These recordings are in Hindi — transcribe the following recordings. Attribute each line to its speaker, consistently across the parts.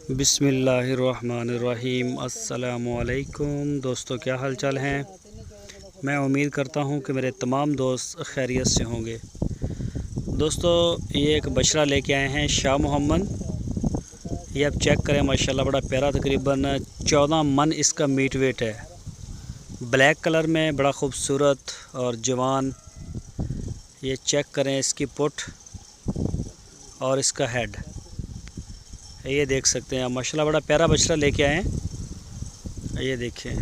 Speaker 1: बिस्मिल्लाहिर्रहमानिर्रहीम। अस्सलामुअलैकुम दोस्तों, क्या हाल चाल हैं। मैं उम्मीद करता हूं कि मेरे तमाम दोस्त खैरियत से होंगे। दोस्तों, ये एक बछड़ा लेके आए हैं शाह मोहम्मद। ये आप चेक करें, माशाल्लाह बड़ा प्यारा, तकरीबन 14 मन इसका मीट वेट है। ब्लैक कलर में बड़ा खूबसूरत और जवान। ये चेक करें इसकी पुट और इसका हेड, ये देख सकते हैं। माशाल्लाह बड़ा प्यारा बछड़ा लेके आए हैं। ये देखें,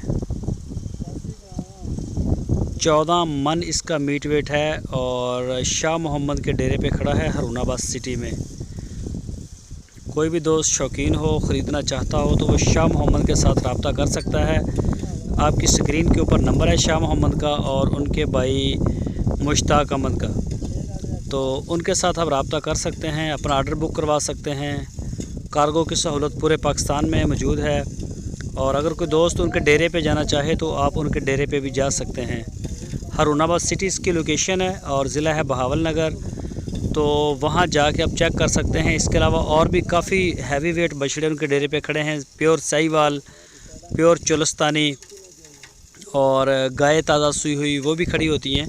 Speaker 1: 14 मन इसका मीट वेट है और शाह मोहम्मद के डेरे पे खड़ा है हरूनाबाद सिटी में। कोई भी दोस्त शौकीन हो, ख़रीदना चाहता हो तो वो शाह मोहम्मद के साथ रब्ता कर सकता है। आपकी स्क्रीन के ऊपर नंबर है शाह मोहम्मद का और उनके भाई मुश्ताक अहमद का, तो उनके साथ आप रब्ता कर सकते हैं, अपना आर्डर बुक करवा सकते हैं। कार्गो की सहूलत पूरे पाकिस्तान में मौजूद है और अगर कोई दोस्त उनके डेरे पे जाना चाहे तो आप उनके डेरे पे भी जा सकते हैं। हरूनाबाद सिटी इसकी लोकेशन है और ज़िला है बहावल नगर, तो वहाँ जाके आप चेक कर सकते हैं। इसके अलावा और भी काफ़ी हैवी वेट बछड़े उनके डेरे पे खड़े हैं। प्योर साहिवाल, प्योर चोलस्तानी और गाय ताज़ा सूई हुई वो भी खड़ी होती हैं।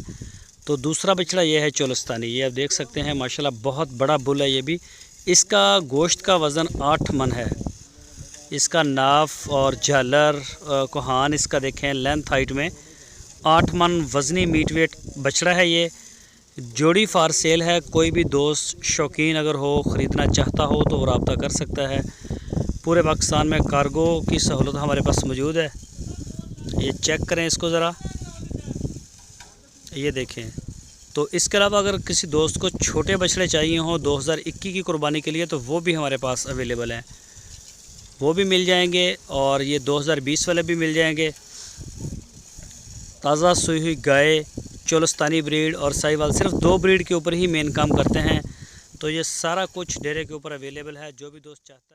Speaker 1: तो दूसरा बछड़ा ये है चोलस्तानी, ये आप देख सकते हैं। माशाल्लाह बहुत बड़ा बुल है ये भी। इसका गोश्त का वज़न 8 मन है। इसका नाफ और झालर कोहान इसका देखें, लेंथ हाइट में 8 मन वज़नी मीट वेट बछड़ा है। ये जोड़ी फार सेल है। कोई भी दोस्त शौकीन अगर हो, ख़रीदना चाहता हो तो वो रब्ता कर सकता है। पूरे पाकिस्तान में कार्गो की सहूलत हमारे पास मौजूद है। ये चेक करें इसको ज़रा, ये देखें। तो इसके अलावा अगर किसी दोस्त को छोटे बछड़े चाहिए हों 2021 की कुर्बानी के लिए, तो वो भी हमारे पास अवेलेबल हैं, वो भी मिल जाएंगे। और ये 2020 वाले भी मिल जाएंगे। ताज़ा सूई हुई गाय, चोलस्तानी ब्रीड और साहिवाल, सिर्फ 2 ब्रीड के ऊपर ही मेन काम करते हैं। तो ये सारा कुछ डेरे के ऊपर अवेलेबल है। जो भी दोस्त चाहता है